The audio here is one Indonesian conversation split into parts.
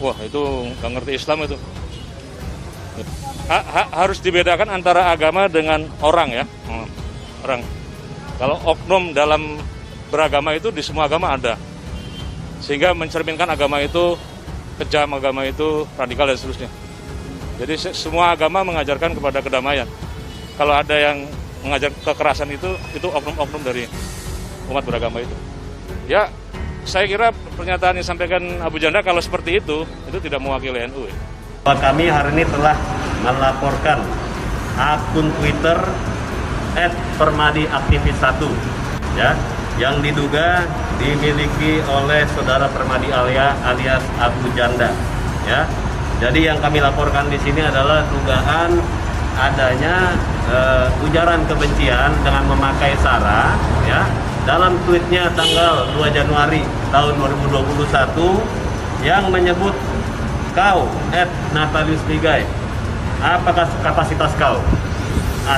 Wah, itu nggak ngerti Islam itu. Harus dibedakan antara agama dengan orang ya. Orang. Kalau oknum dalam beragama itu di semua agama ada. Sehingga mencerminkan agama itu kejam, agama itu radikal dan seterusnya. Jadi semua agama mengajarkan kepada kedamaian. Kalau ada yang mengajar kekerasan itu oknum-oknum dari umat beragama itu. Ya, saya kira pernyataan yang disampaikan Abu Janda kalau seperti itu tidak mewakili NU. Kami hari ini telah melaporkan akun Twitter @permadiaktivis1 ya, yang diduga dimiliki oleh saudara Permadi alias Abu Janda ya. Jadi yang kami laporkan di sini adalah dugaan adanya ujaran kebencian dengan memakai sara ya dalam tweetnya tanggal 2 Januari tahun 2021 yang menyebut kau @Natalius Pigai, apakah kapasitas kau?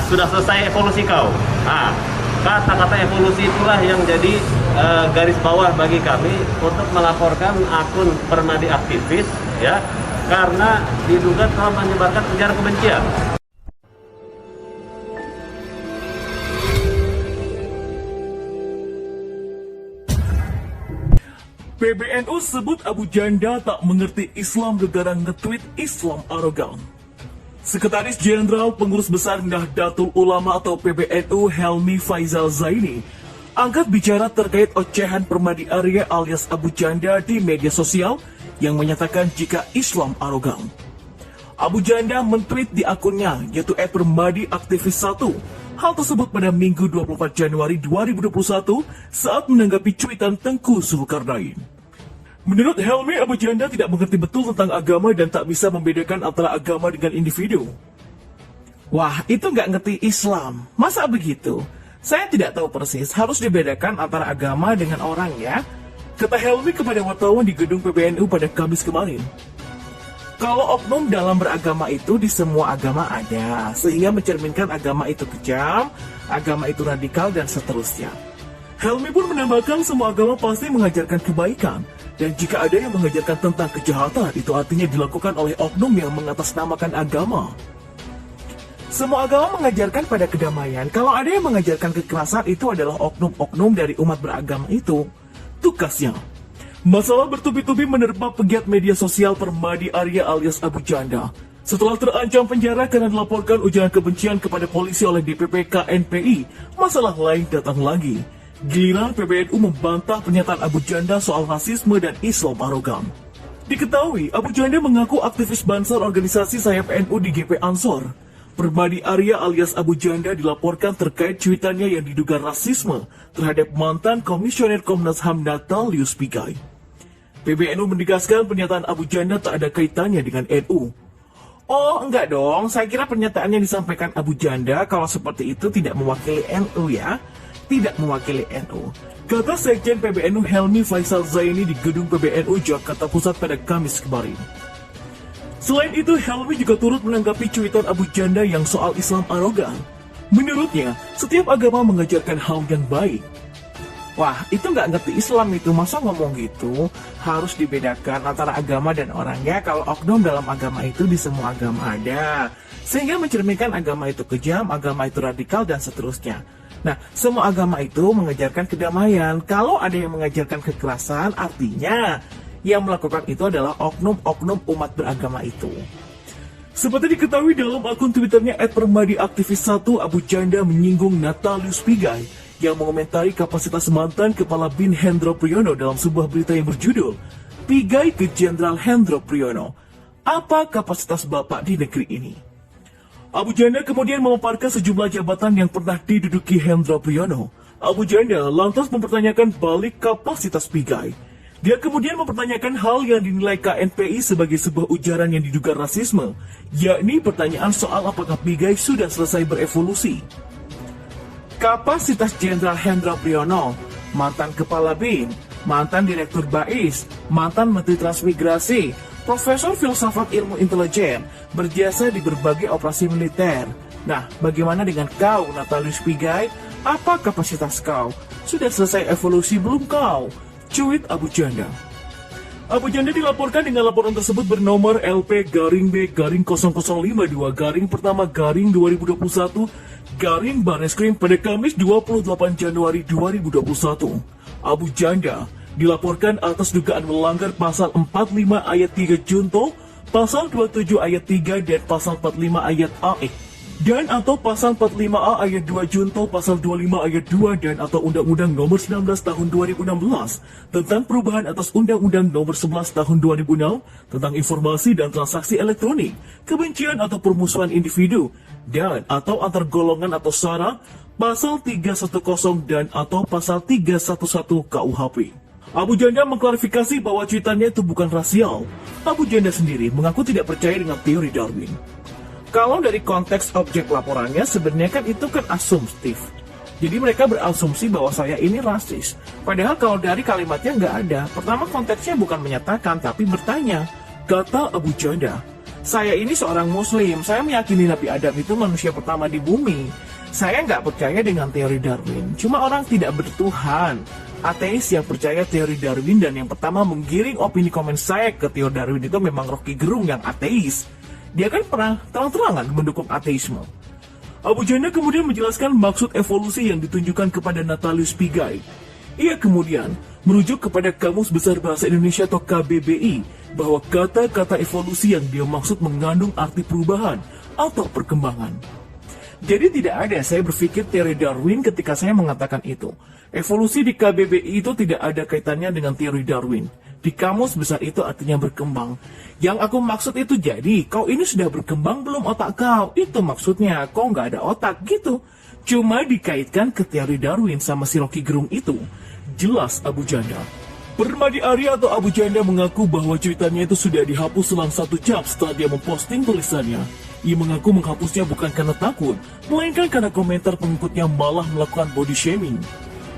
Sudah selesai evolusi kau. Kata-kata evolusi itulah yang jadi garis bawah bagi kami untuk melaporkan akun Permadi Aktivis ya, karena diduga telah menyebarkan ujaran kebencian. PBNU sebut Abu Janda tak mengerti Islam gara-gara nge-tweet Islam arogan. Sekretaris Jenderal Pengurus Besar Nahdlatul Ulama atau PBNU Helmi Faizal Zaini angkat bicara terkait ocehan Permadi Arya alias Abu Janda di media sosial yang menyatakan jika Islam arogan. Abu Janda men-tweet di akunnya yaitu @permadiaktivis1. Hal tersebut pada Minggu 24 Januari 2021 saat menanggapi cuitan Tengku Zulkarnain. Menurut Helmi, Abu Janda tidak mengerti betul tentang agama dan tak bisa membedakan antara agama dengan individu. Wah, itu nggak ngerti Islam. Masa begitu? Saya tidak tahu persis, harus dibedakan antara agama dengan orang ya. Kata Helmi kepada wartawan di gedung PBNU pada Kamis kemarin. Kalau oknum dalam beragama itu di semua agama ada, sehingga mencerminkan agama itu kejam, agama itu radikal, dan seterusnya. Helmi pun menambahkan semua agama pasti mengajarkan kebaikan, dan jika ada yang mengajarkan tentang kejahatan, itu artinya dilakukan oleh oknum yang mengatasnamakan agama. Semua agama mengajarkan pada kedamaian, kalau ada yang mengajarkan kekerasan itu adalah oknum-oknum dari umat beragama itu. Tugasnya. Masalah bertubi-tubi menerpa pegiat media sosial Permadi Arya alias Abu Janda. Setelah terancam penjara karena dilaporkan ujaran kebencian kepada polisi oleh DPP KNPI, masalah lain datang lagi. Giliran PBNU membantah pernyataan Abu Janda soal rasisme dan Islam arogan. Diketahui, Abu Janda mengaku aktivis Bansar organisasi sayap NU di GP Ansor. Permadi Arya alias Abu Janda dilaporkan terkait cuitannya yang diduga rasisme terhadap mantan Komisioner Komnas HAM Natalius Pigai. PBNU menegaskan pernyataan Abu Janda tak ada kaitannya dengan NU. Oh, enggak dong. Saya kira pernyataan yang disampaikan Abu Janda kalau seperti itu tidak mewakili NU ya. Tidak mewakili NU. Kata Sekjen PBNU Helmi Faizal Zaini di gedung PBNU Jakarta Pusat pada Kamis kemarin. Selain itu, Helmi juga turut menanggapi cuitan Abu Janda yang soal Islam arogan. Menurutnya, setiap agama mengajarkan hal yang baik. Wah, itu nggak ngerti Islam itu, masa ngomong gitu? Harus dibedakan antara agama dan orangnya. Kalau oknum dalam agama itu di semua agama ada. Sehingga mencerminkan agama itu kejam, agama itu radikal, dan seterusnya. Nah, semua agama itu mengajarkan kedamaian. Kalau ada yang mengajarkan kekerasan, artinya yang melakukan itu adalah oknum-oknum umat beragama itu. Seperti diketahui dalam akun Twitternya @permadiaktivis1, Abu Janda menyinggung Natalius Pigai yang mengomentari kapasitas mantan Kepala BIN Hendro Priyono dalam sebuah berita yang berjudul Pigai ke Jenderal Hendro Priyono. Apa kapasitas Bapak di negeri ini? Abu Janda kemudian memaparkan sejumlah jabatan yang pernah diduduki Hendro Priyono. Abu Janda lantas mempertanyakan balik kapasitas Pigai. Dia kemudian mempertanyakan hal yang dinilai KNPI sebagai sebuah ujaran yang diduga rasisme, yakni pertanyaan soal apakah Pigai sudah selesai berevolusi. Kapasitas Jenderal Hendro Priyono, mantan Kepala BIN, mantan Direktur BAIS, mantan Menteri Transmigrasi, Profesor Filsafat Ilmu Intelijen, berjasa di berbagai operasi militer. Nah, bagaimana dengan kau, Natalius Pigai? Apa kapasitas kau? Sudah selesai evolusi belum kau? Cuit Abu Janda. Abu Janda dilaporkan dengan laporan tersebut bernomor LP-B-000-2021-2021 Barreskrim pada Kamis 28 Januari 2021. Abu Janda dilaporkan atas dugaan melanggar pasal 45 ayat 3 Junto, pasal 27 ayat 3 dan pasal 45 ayat AE. Dan atau pasal 45A ayat 2 Junto, pasal 25 ayat 2 dan atau Undang-Undang Nomor 19 Tahun 2016 tentang perubahan atas Undang-Undang Nomor 11 Tahun 2006 tentang informasi dan transaksi elektronik, kebencian atau permusuhan individu dan atau antar golongan atau SARA, pasal 310 dan atau pasal 311 KUHP. Abu Janda mengklarifikasi bahwa cuitannya itu bukan rasial. Abu Janda sendiri mengaku tidak percaya dengan teori Darwin. Kalau dari konteks objek laporannya sebenarnya kan itu kan asumtif. Jadi mereka berasumsi bahwa saya ini rasis. Padahal kalau dari kalimatnya nggak ada. Pertama konteksnya bukan menyatakan tapi bertanya. Kata Abu Janda, saya ini seorang muslim. Saya meyakini Nabi Adam itu manusia pertama di bumi. Saya nggak percaya dengan teori Darwin. Cuma orang tidak bertuhan. Ateis yang percaya teori Darwin dan yang pertama menggiring opini komen saya ke teori Darwin itu memang Rocky Gerung yang ateis. Dia kan pernah terang-terangan mendukung ateisme. Abu Janda kemudian menjelaskan maksud evolusi yang ditunjukkan kepada Natalius Pigai. Ia kemudian merujuk kepada Kamus Besar Bahasa Indonesia atau KBBI bahwa kata-kata evolusi yang dia maksud mengandung arti perubahan atau perkembangan. Jadi tidak ada saya berpikir teori Darwin ketika saya mengatakan itu. Evolusi di KBBI itu tidak ada kaitannya dengan teori Darwin. Di Kamus Besar itu artinya berkembang. Yang aku maksud itu jadi, kau ini sudah berkembang belum otak kau? Itu maksudnya, kau nggak ada otak gitu. Cuma dikaitkan ke teori Darwin sama si Rocky Gerung itu. Jelas Abu Janda. Permadi Arya atau Abu Janda mengaku bahwa cuitannya itu sudah dihapus selang 1 jam setelah dia memposting tulisannya. Ia mengaku menghapusnya bukan karena takut, melainkan karena komentar pengikutnya malah melakukan body shaming.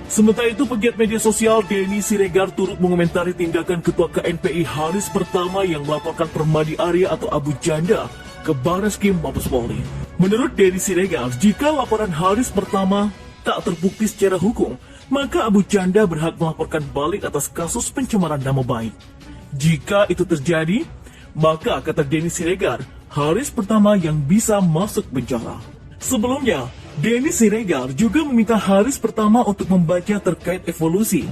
Sementara itu, pegiat media sosial Denny Siregar turut mengomentari tindakan Ketua KNPI Haris Pertama yang melaporkan Permadi Arya atau Abu Janda ke Barreskrim Mabes Polri. Menurut Denny Siregar, jika laporan Haris Pertama tak terbukti secara hukum, maka Abu Janda berhak melaporkan balik atas kasus pencemaran nama baik. Jika itu terjadi, maka kata Denny Siregar, Haris Pertama yang bisa masuk penjara. Sebelumnya, Denny Siregar juga meminta Haris Pertama untuk membaca terkait evolusi.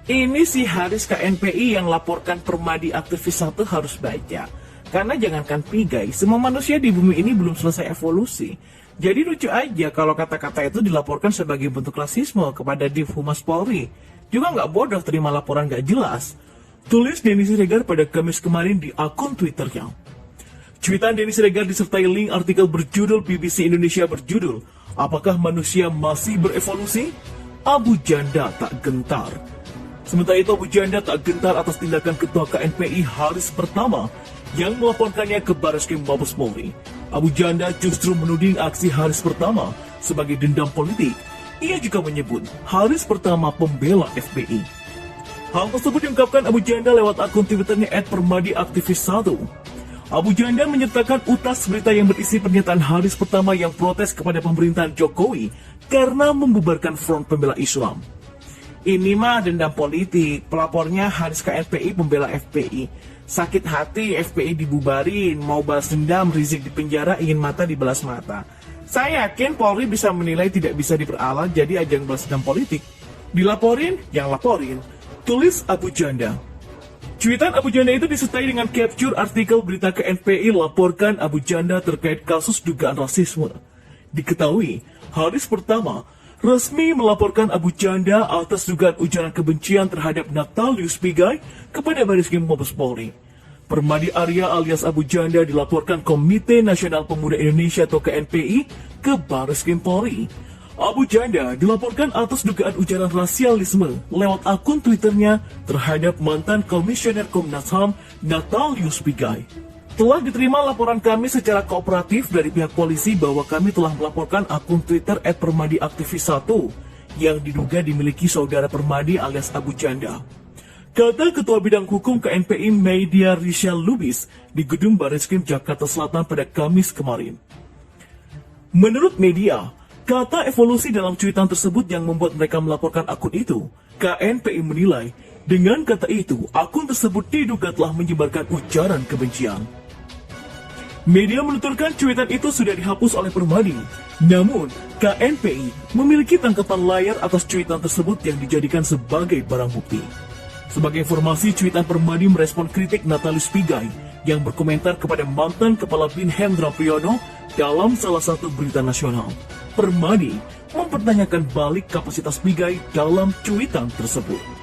Ini si Haris KNPI yang laporkan Permadi aktivis 1 harus baca. Karena jangankan Pigai, semua manusia di bumi ini belum selesai evolusi. Jadi lucu aja kalau kata-kata itu dilaporkan sebagai bentuk rasisme kepada Div Humas Polri. Juga nggak bodoh terima laporan nggak jelas. Tulis Denny Siregar pada Kamis kemarin di akun Twitternya. Cuitan Denny Siregar disertai link artikel berjudul BBC Indonesia berjudul Apakah manusia masih berevolusi? Abu Janda tak gentar. Sementara itu Abu Janda tak gentar atas tindakan Ketua KNPI Haris Pertama yang melaporkannya ke Barreskrim Mabes Polri. Abu Janda justru menuding aksi Haris Pertama sebagai dendam politik. Ia juga menyebut Haris Pertama pembela FPI. Hal tersebut diungkapkan Abu Janda lewat akun Twitternya @permadiaktivis1. Abu Janda menyertakan utas berita yang berisi pernyataan Haris Pertama yang protes kepada pemerintahan Jokowi karena membubarkan Front Pembela Islam. Ini mah dendam politik, pelapornya Haris KNPI pembela FPI. Sakit hati FPI dibubarin, mau balas dendam, Rizik di penjara, ingin mata dibalas mata. Saya yakin Polri bisa menilai tidak bisa diperalat jadi ajang balas dendam politik. Dilaporin, yang laporin. Tulis Abu Janda. Cuitan Abu Janda itu disertai dengan capture artikel berita KNPI laporkan Abu Janda terkait kasus dugaan rasisme. Diketahui, Haris Pertama resmi melaporkan Abu Janda atas dugaan ujaran kebencian terhadap Natalius Pigai kepada Barreskrim Mabes Polri. Permadi Arya alias Abu Janda dilaporkan Komite Nasional Pemuda Indonesia atau KNPI ke Barreskrim Polri. Abu Janda dilaporkan atas dugaan ujaran rasialisme lewat akun Twitternya terhadap mantan Komisioner Komnas HAM Natalius Pigai. Telah diterima laporan kami secara kooperatif dari pihak polisi bahwa kami telah melaporkan akun Twitter @permadiaktivis1 yang diduga dimiliki saudara Permadi alias Abu Janda. Kata Ketua Bidang Hukum KNPI Media Richelle Lubis di Gedung Barreskrim Jakarta Selatan pada Kamis kemarin. Menurut media, kata evolusi dalam cuitan tersebut yang membuat mereka melaporkan akun itu, KNPI menilai Dengan kata itu, akun tersebut diduga telah menyebarkan ujaran kebencian. Media menuturkan cuitan itu sudah dihapus oleh Permadi. Namun, KNPI memiliki tangkapan layar atas cuitan tersebut yang dijadikan sebagai barang bukti. Sebagai informasi, cuitan Permadi merespon kritik Natalius Pigai yang berkomentar kepada mantan Kepala BIN Hendra Priyono dalam salah satu berita nasional. Permadi mempertanyakan balik kapasitas Pigai dalam cuitan tersebut.